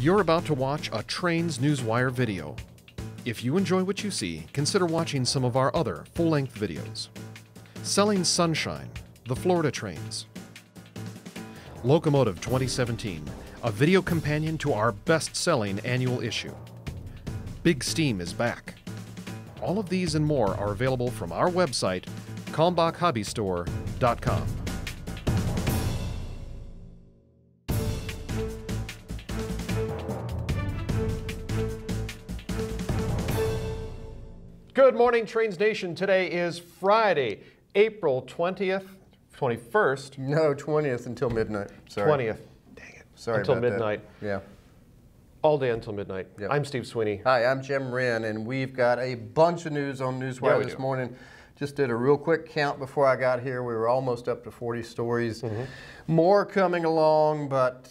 You're about to watch a Trains Newswire video. If you enjoy what you see, consider watching some of our other full-length videos. Selling Sunshine, the Florida Trains. Locomotive 2017, a video companion to our best-selling annual issue. Big Steam is back. All of these and more are available from our website, kalmbachhobbystore.com. Good morning, Trains Nation. Today is Friday, April 20th, 21st. No, 20th until midnight. Sorry. 20th. Dang it. Sorry until about midnight. That. Yeah. All day until midnight. Yep. I'm Steve Sweeney. Hi, I'm Jim Wrinn, and we've got a bunch of news on Newswire this morning. Just did a real quick count before I got here. We were almost up to 40 stories. More coming along, but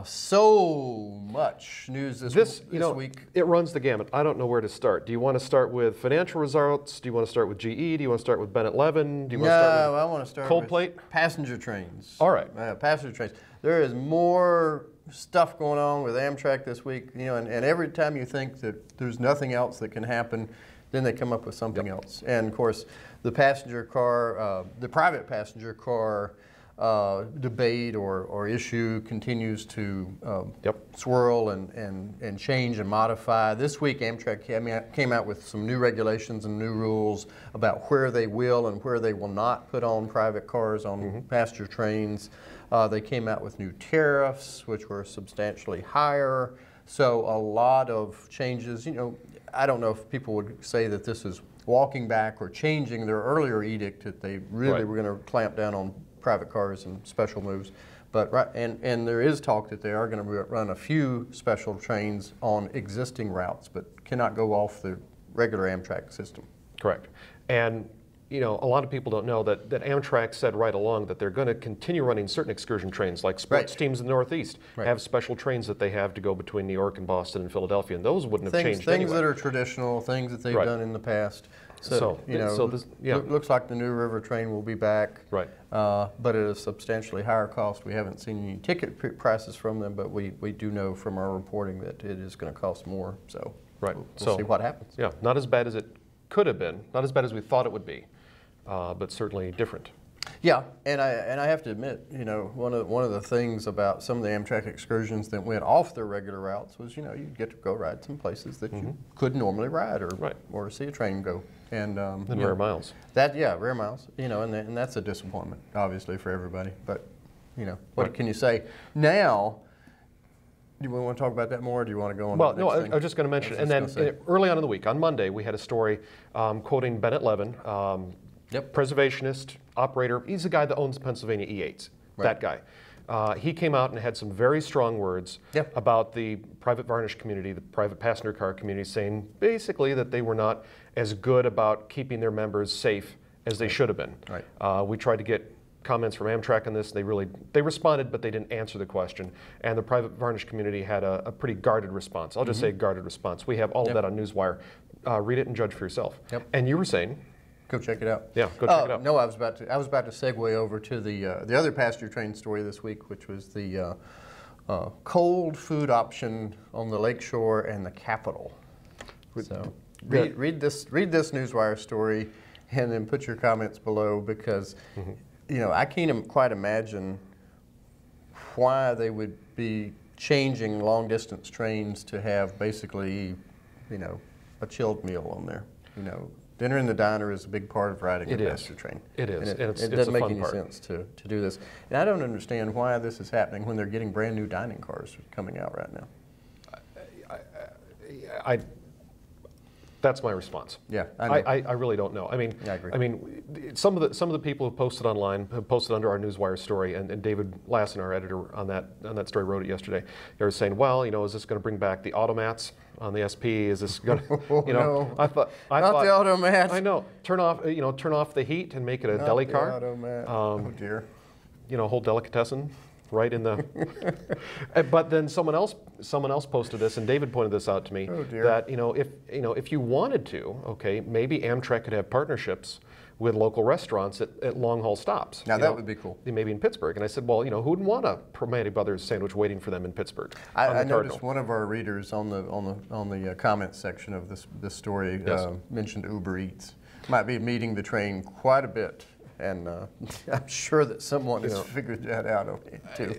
so much news this week. It runs the gamut. I don't know where to start. Do you want to start with financial results? Do you want to start with GE? Do you want to start with Bennett Levin? Do you want to start with I want to start Cold with Plate? Passenger trains. All right. Passenger trains. There is more stuff going on with Amtrak this week, and every time you think that there's nothing else that can happen, then they come up with something else. And of course, the passenger car, the private passenger car debate or issue continues to swirl and change and modify. This week, Amtrak came out with some new regulations and new rules about where they will and where they will not put on private cars on passenger trains. They came out with new tariffs, which were substantially higher. So a lot of changes. I don't know if people would say that this is walking back or changing their earlier edict that they really were going to clamp down on private cars and special moves. But and there is talk that they are going to run a few special trains on existing routes, but cannot go off the regular Amtrak system. Correct. And a lot of people don't know that Amtrak said right along that they're going to continue running certain excursion trains, like sports teams in the Northeast have special trains that they have to go between New York and Boston and Philadelphia, and those wouldn't have changed Things anyway. that are traditional, things that they've done in the past. So, looks like the New River train will be back, but at a substantially higher cost. We haven't seen any ticket prices from them, but we do know from our reporting that it is going to cost more. So we'll see what happens. Yeah, not as bad as it could have been, not as bad as we thought it would be. But certainly different. Yeah, and I have to admit, one of the things about some of the Amtrak excursions that went off their regular routes was, you get to go ride some places that you couldn't normally ride or see a train go. And rare miles. Rare miles. And that's a disappointment, obviously, for everybody. But what can you say now? Do you want to talk about that more, or do you want to go on? Well, no, I was just going to mention, and then early on in the week, on Monday, we had a story quoting Bennett Levin. Preservationist, operator. He's the guy that owns Pennsylvania E8s, that guy. He came out and had some very strong words about the private varnish community, the private passenger car community, saying basically that they were not as good about keeping their members safe as they should have been. We tried to get comments from Amtrak on this. They responded, but they didn't answer the question. And the private varnish community had a pretty guarded response. I'll just say guarded response. We have all of that on Newswire. Read it and judge for yourself. And you were saying? Go check it out. Yeah, go check it out. No, I was about to segue over to the other passenger train story this week, which was the cold food option on the Lakeshore and the Capitol. So read this Newswire story, and then put your comments below, because I can't quite imagine why they would be changing long distance trains to have basically a chilled meal on there. Dinner in the diner is a big part of riding a passenger train. It is. And it doesn't make any sense to do this. And I don't understand why this is happening when they're getting brand new dining cars coming out right now. That's my response. Yeah, I really don't know. I agree. Some of the people who posted online, have posted under our Newswire story, and David Lassen, our editor on that story, wrote it yesterday. They were saying, well, is this going to bring back the automats on the SP? Is this going to, no. I thought the automats. I know. Turn off the heat and make it a deli car. Automat. Oh dear. Whole delicatessen. Right in the, but then someone else posted this, and David pointed this out to me, that if you wanted to, maybe Amtrak could have partnerships with local restaurants at long-haul stops. Now that would be cool. Maybe in Pittsburgh. And I said, well, who wouldn't want a Primanti Brothers sandwich waiting for them in Pittsburgh? I noticed one of our readers on the comments section of this story mentioned Uber Eats. Might be meeting the train quite a bit, and I'm sure that someone has figured that out too.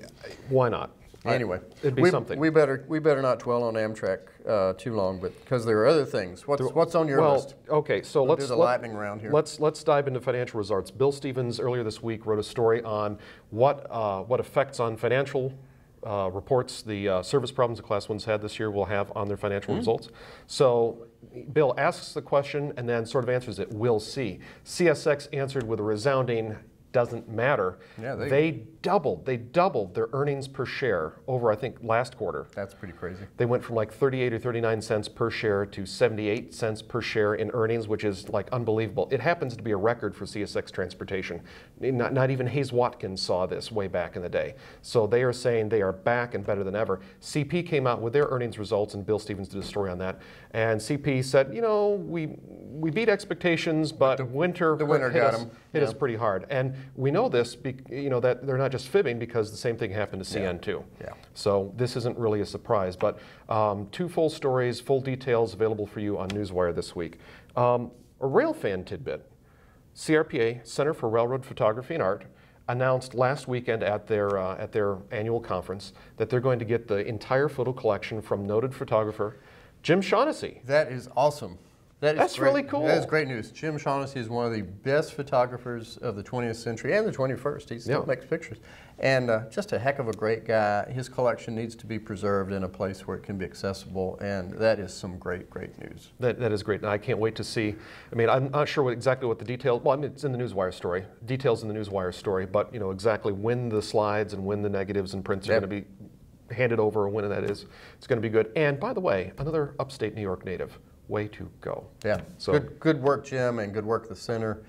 Why not? Anyway, it'd be something. We better not dwell on Amtrak too long, but because there are other things. What's on your list? Okay, so let's do the lightning round here. Let's dive into financial results. Bill Stevens earlier this week wrote a story on what effects on financial reports the service problems the Class 1s had this year will have on their financial results. So Bill asks the question and then sort of answers it, we'll see. CSX answered with a resounding, doesn't matter. Yeah, they doubled their earnings per share over, I think, last quarter. That's pretty crazy. They went from like 38 or 39 cents per share to 78 cents per share in earnings, which is like unbelievable. It happens to be a record for CSX Transportation. Not even Hayes Watkins saw this way back in the day. So they are saying they are back and better than ever. CP came out with their earnings results, and Bill Stevens did a story on that. And CP said, we beat expectations, but the winter hit us pretty hard. And we know this, that they're not just fibbing, because the same thing happened to CN too. Yeah. So this isn't really a surprise, but 2 full stories, full details available for you on Newswire this week. A rail fan tidbit. CRPA, Center for Railroad Photography and Art, announced last weekend at their annual conference that they're going to get the entire photo collection from noted photographer Jim Shaughnessy. That is awesome. That's really cool. That is great news. Jim Shaughnessy is one of the best photographers of the 20th century and the 21st. He still makes pictures. And just a heck of a great guy. His collection needs to be preserved in a place where it can be accessible, and that is some great, great news. That is great, and I can't wait to see. I mean, I'm not sure exactly what the details, well, I mean, it's in the Newswire story, details in the Newswire story, but exactly when the slides and when the negatives and prints are going to be handed over, or when that is, it's going to be good. And by the way, another upstate New York native. Way to go. Yeah, so good work, Jim, and good work, the center.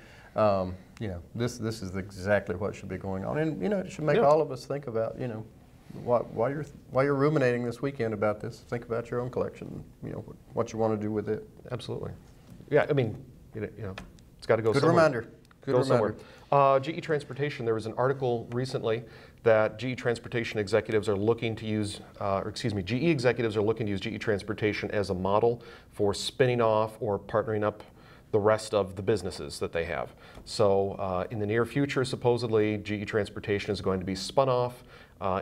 This is exactly what should be going on, and it should make all of us think about while you're ruminating this weekend about this, think about your own collection. What you want to do with it. Absolutely. Yeah, I mean, it's got to go. Good somewhere. Reminder. Good reminder. Somewhere. GE Transportation. There was an article recently that GE Transportation executives are looking to use, GE executives are looking to use GE Transportation as a model for spinning off or partnering up the rest of the businesses that they have. So in the near future, supposedly, GE Transportation is going to be spun off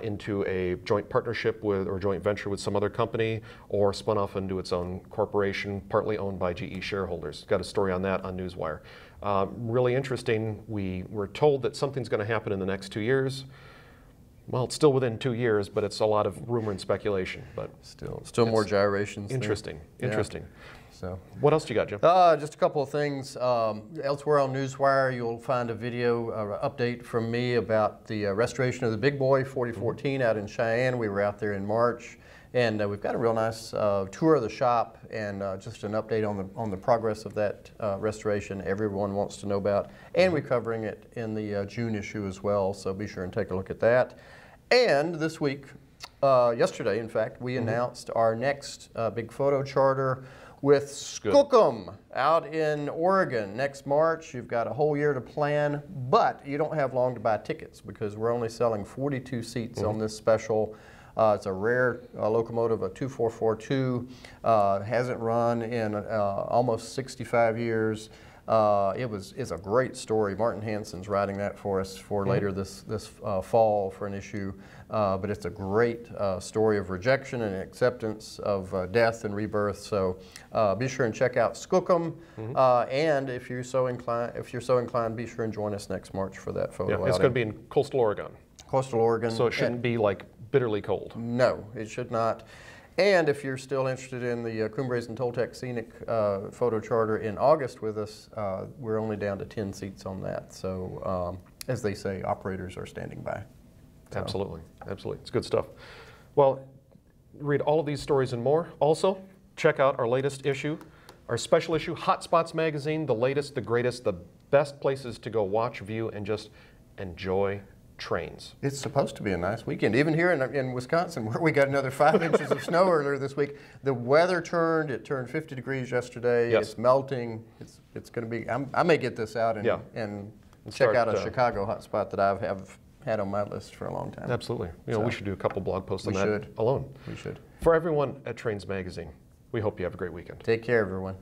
into a joint partnership with, or joint venture with some other company, or spun off into its own corporation, partly owned by GE shareholders. Got a story on that on Newswire. Really interesting. We were told that something's going to happen in the next 2 years. Well, it's still within 2 years, but it's a lot of rumor and speculation. But still more gyrations. Interesting. There. Interesting. Yeah. So, what else do you got, Jim? Just a couple of things. Elsewhere on Newswire, you'll find a video update from me about the restoration of the Big Boy 4014 out in Cheyenne. We were out there in March, and we've got a real nice tour of the shop and just an update on the progress of that restoration everyone wants to know about. And we're covering it in the June issue as well, so be sure and take a look at that. And this week, yesterday in fact, we announced our next big photo charter with Skookum out in Oregon next March. You've got a whole year to plan, but you don't have long to buy tickets because we're only selling 42 seats on this special. It's a rare locomotive, a 2442. Hasn't run in almost 65 years. It's a great story. Martin Hansen's writing that for us for later this fall for an issue. But it's a great story of rejection and acceptance of death and rebirth. So be sure and check out Skookum. And if you're so inclined, be sure and join us next March for that photo. Yeah, it's going to be in coastal Oregon. Coastal Oregon. So it shouldn't be like bitterly cold. No, it should not. And if you're still interested in the Cumbres and Toltec Scenic photo charter in August with us, we're only down to 10 seats on that. So as they say, operators are standing by. So. Absolutely, absolutely. It's good stuff. Well, read all of these stories and more. Also, check out our latest issue, our special issue, Hotspots Magazine, the latest, the greatest, the best places to go watch, view, and just enjoy trains. It's supposed to be a nice weekend. Even here in Wisconsin, where we got another 5 inches of snow earlier this week, the weather turned. It turned 50 degrees yesterday. Yes. It's melting. It's going to be. I may get this out and check out a Chicago hotspot that have had on my list for a long time. Absolutely. We should do a couple blog posts on that alone. We should. For everyone at Trains Magazine, we hope you have a great weekend. Take care, everyone.